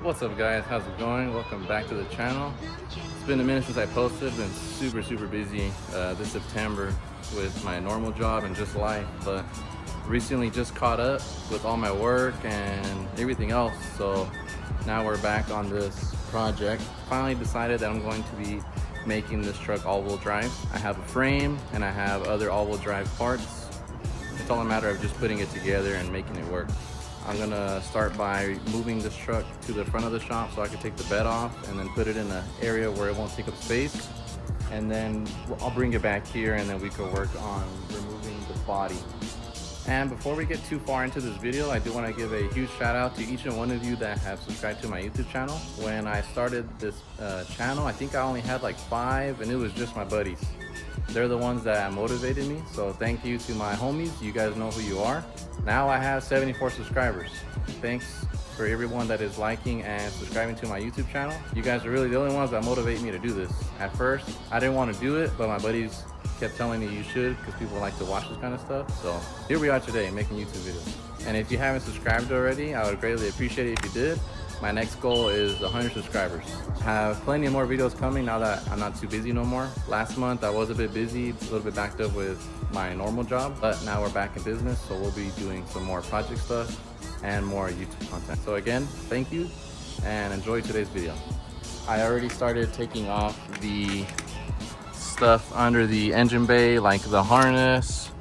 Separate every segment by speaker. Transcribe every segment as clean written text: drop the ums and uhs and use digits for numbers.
Speaker 1: What's up guys, how's it going? Welcome back to the channel. It's been a minute since I posted. Been super busy this September with my normal job and just life, but recently just caught up with all my work and everything else. So now we're back on this project. Finally decided that I'm going to be making this truck all-wheel drive. I have a frame and I have other all-wheel drive parts. It's all a matter of just putting it together and making it work. I'm gonna start by moving this truck to the front of the shop so I can take the bed off and then put it in an area where it won't take up space. And then I'll bring it back here and then we can work on removing the body. And before we get too far into this video, I do want to give a huge shout out to each and one of you that have subscribed to my YouTube channel. When I started this channel, I think I only had like 5 and it was just my buddies. They're the ones that motivated me, so thank you to my homies. You guys know who you are. Now I have 74 subscribers. Thanks for everyone that is liking and subscribing to my YouTube channel. You guys are really the only ones that motivate me to do this. At first, I didn't want to do it, but my buddies kept telling me you should because people like to watch this kind of stuff. So here we are today making YouTube videos. And if you haven't subscribed already, I would greatly appreciate it if you did. My next goal is 100 subscribers. I have plenty more videos coming now that I'm not too busy no more. Last month I was a bit busy, a little bit backed up with my normal job, but now we're back in business, so we'll be doing some more project stuff and more YouTube content. So again, thank you and enjoy today's video. I already started taking off the stuff under the engine bay, like the harness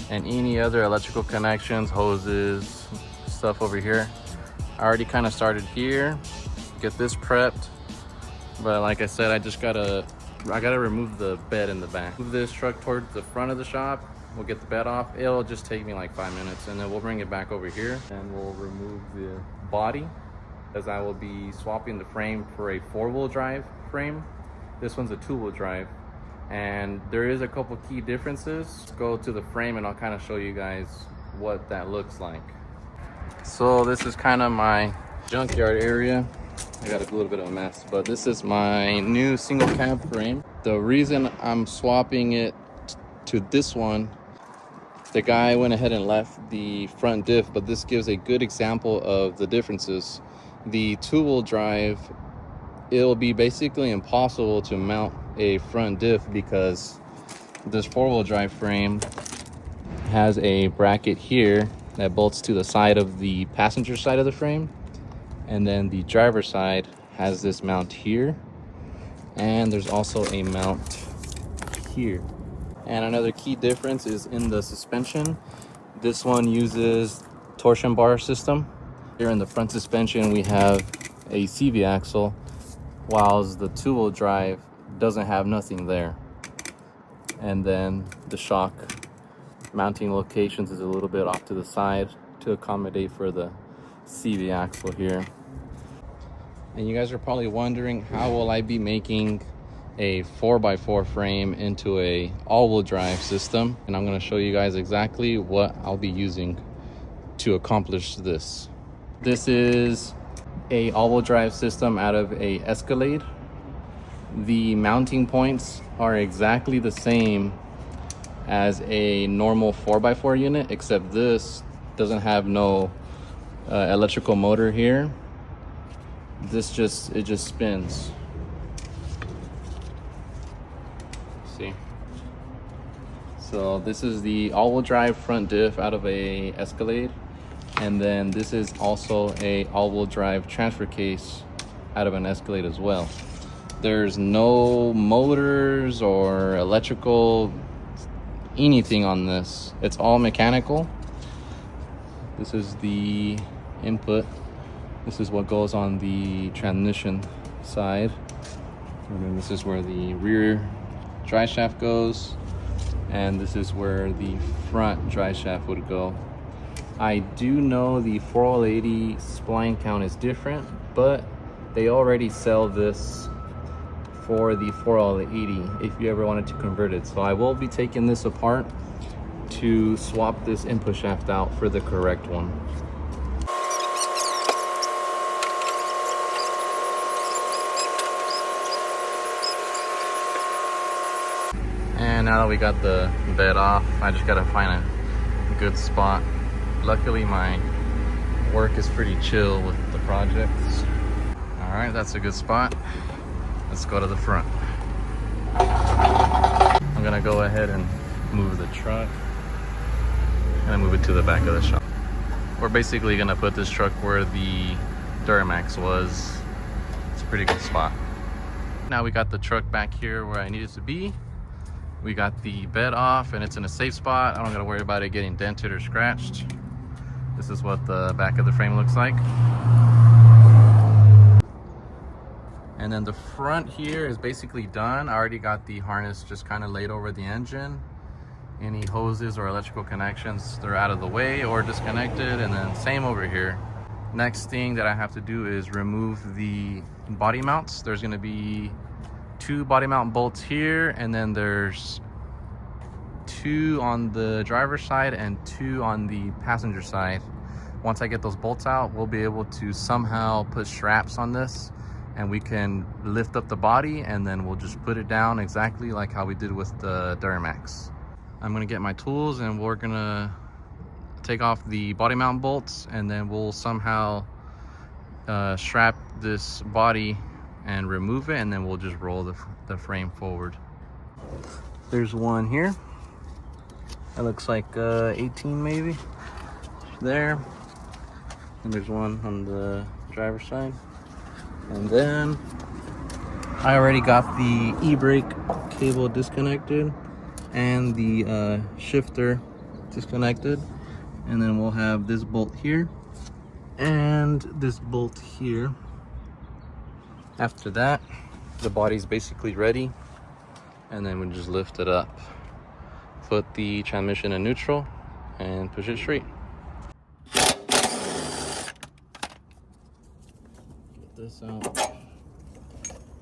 Speaker 1: and any other electrical connections, hoses, stuff over here. I already kind of started here, get this prepped, but like I said, I gotta remove the bed in the back. Move this truck towards the front of the shop. We'll get the bed off. It'll just take me like 5 minutes, and then we'll bring it back over here and we'll remove the body, as I will be swapping the frame for a 4-wheel drive frame. This one's a 2-wheel drive, and there is a couple key differences. Let's go to the frame and I'll kind of show you guys what that looks like. So this is kind of my junkyard area. I got a little bit of a mess, but this is my new single cab frame. The reason I'm swapping it to this one, the guy went ahead and left the front diff, but this gives a good example of the differences. The 2-wheel drive, it'll be basically impossible to mount a front diff because this 4-wheel drive frame has a bracket here that bolts to the side of the passenger side of the frame, and then the driver's side has this mount here, and there's also a mount here. And another key difference is in the suspension. This one uses torsion bar system. Here in the front suspension we have a CV axle, whilst the 2-wheel drive doesn't have nothing there. And then the shock mounting locations is a little bit off to the side to accommodate for the CV axle here. And you guys are probably wondering, how will I be making a 4x4 frame into a all-wheel drive system? And I'm going to show you guys exactly what I'll be using to accomplish this. This is a all-wheel drive system out of a Escalade. The mounting points are exactly the same as a normal 4x4 unit, except this doesn't have no electrical motor here. This just spins. See, so this is the all-wheel drive front diff out of a Escalade, and then this is also a all-wheel drive transfer case out of an Escalade as well. There's no motors or electrical anything on this. It's all mechanical. This is the input. This is what goes on the transmission side, and then this is where the rear drive shaft goes, and this is where the front drive shaft would go. I do know the 480 spline count is different, but they already sell this for the 480 if you ever wanted to convert it. So I will be taking this apart to swap this input shaft out for the correct one. And now that we got the bed off, I just gotta find a good spot. Luckily my work is pretty chill with the projects. right, that's a good spot. Let's go to the front. I'm gonna go ahead and move the truck and move it to the back of the shop. We're basically gonna put this truck where the Duramax was. It's a pretty good spot. Now we got the truck back here where I need it to be. We got the bed off and it's in a safe spot. I don't gotta worry about it getting dented or scratched. This is what the back of the frame looks like. And then the front here is basically done. I already got the harness just kind of laid over the engine. Any hoses or electrical connections, they're out of the way or disconnected. And then same over here. Next thing that I have to do is remove the body mounts. There's gonna be 2 body mount bolts here, and then there's 2 on the driver's side and 2 on the passenger side. Once I get those bolts out, we'll be able to somehow put straps on this, and we can lift up the body, and then we'll just put it down exactly like how we did with the Duramax. I'm gonna get my tools and we're gonna take off the body mount bolts, and then we'll somehow strap this body and remove it, and then we'll just roll the frame forward. There's one here. That looks like 18 maybe. There. And there's one on the driver's side. And then I already got the e-brake cable disconnected and the shifter disconnected. And then we'll have this bolt here and this bolt here. After that, the body's basically ready, and then we just lift it up, put the transmission in neutral, and push it straight. Get this out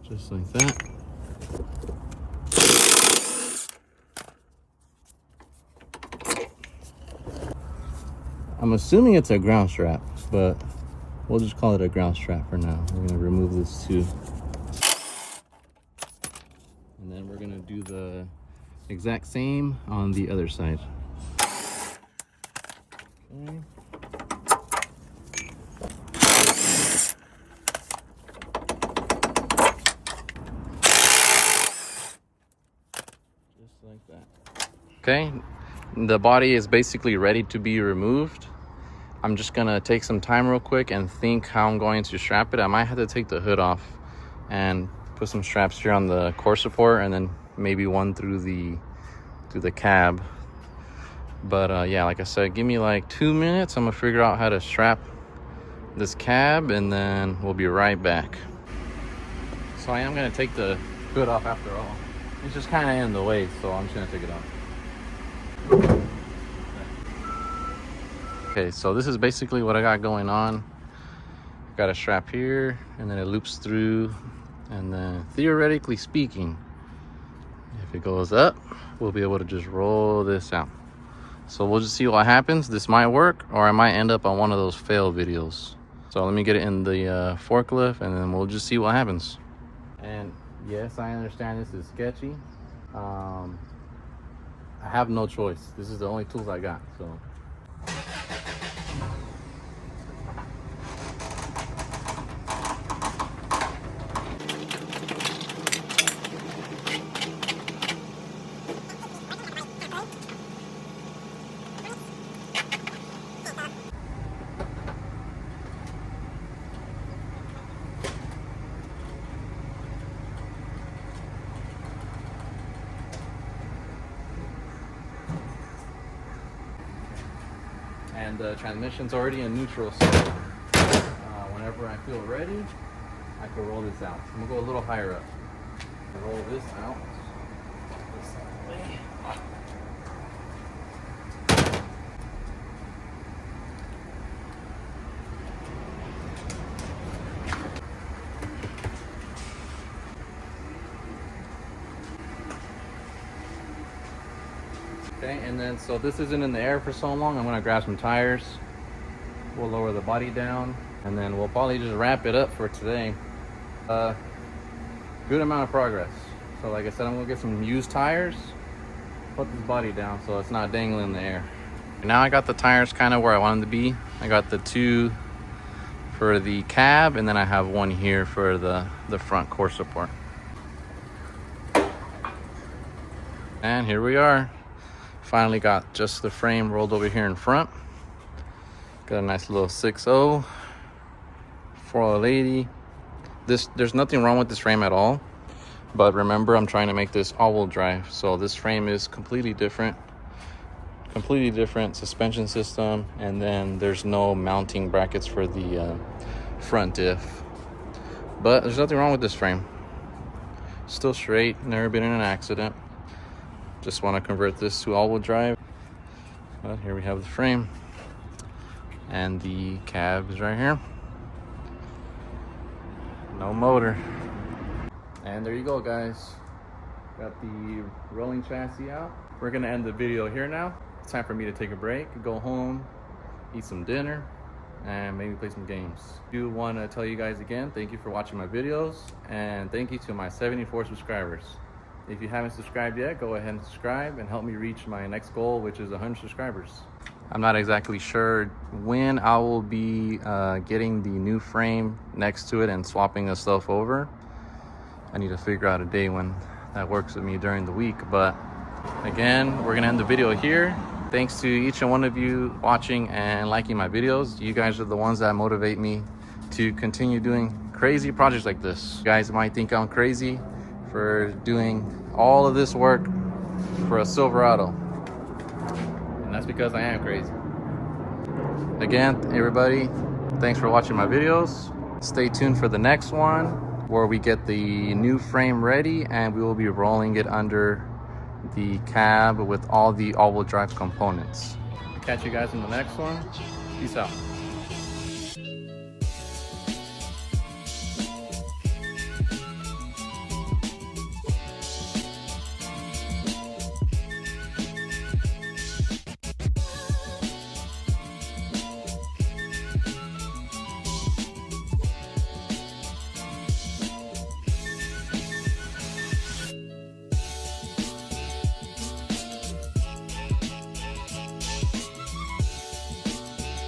Speaker 1: just like that. I'm assuming it's a ground strap, but we'll just call it a ground strap for now. We're gonna remove this too. And then we're gonna do the exact same on the other side. Okay. Just like that. Okay, the body is basically ready to be removed. I'm just gonna take some time real quick and think how I'm going to strap it. I might have to take the hood off and put some straps here on the core support, and then maybe one through the cab. But yeah, like I said, give me like 2 minutes. I'm gonna figure out how to strap this cab, and then we'll be right back. So I am gonna take the hood off after all. It's just kind of in the way, so I'm just gonna take it off. Okay, so this is basically what I got going on. Got a strap here, and then it loops through, and then theoretically speaking, if it goes up, we'll be able to just roll this out. So we'll just see what happens. This might work, or I might end up on one of those fail videos. So let me get it in the forklift, and then we'll just see what happens. And yes, I understand this is sketchy. I have no choice. This is the only tools I got, so. And the transmission's already in neutral, so whenever I feel ready, I can roll this out. I'm gonna go a little higher up. Roll this out. This way. Okay, and then so this isn't in the air for so long, I'm gonna grab some tires. We'll lower the body down, and then we'll probably just wrap it up for today. Good amount of progress. So like I said, I'm gonna get some used tires, put this body down so it's not dangling in the air. Now I got the tires kind of where I want them to be. I got the 2 for the cab, and then I have one here for the front core support. And here we are. Finally got just the frame rolled over here in front. Got a nice little 6.0 480. There's nothing wrong with this frame at all, but remember, I'm trying to make this all-wheel drive, so this frame is completely different suspension system, and then there's no mounting brackets for the front diff. But there's nothing wrong with this frame. Still straight, never been in an accident. Just want to convert this to all-wheel drive. But here we have the frame, and the cab is right here. No motor. And there you go, guys. Got the rolling chassis out. We're gonna end the video here now. It's time for me to take a break, go home, eat some dinner, and maybe play some games. I do want to tell you guys again, thank you for watching my videos, and thank you to my 74 subscribers. If you haven't subscribed yet, go ahead and subscribe and help me reach my next goal, which is 100 subscribers. I'm not exactly sure when I will be getting the new frame next to it and swapping the stuff over. I need to figure out a day when that works with me during the week. But again, we're gonna end the video here. Thanks to each and one of you watching and liking my videos. You guys are the ones that motivate me to continue doing crazy projects like this. You guys might think I'm crazy for doing all of this work for a Silverado, and that's because I am crazy. Again, everybody, thanks for watching my videos. Stay tuned for the next one where we get the new frame ready, and we will be rolling it under the cab with all the all-wheel drive components. Catch you guys in the next one. Peace out.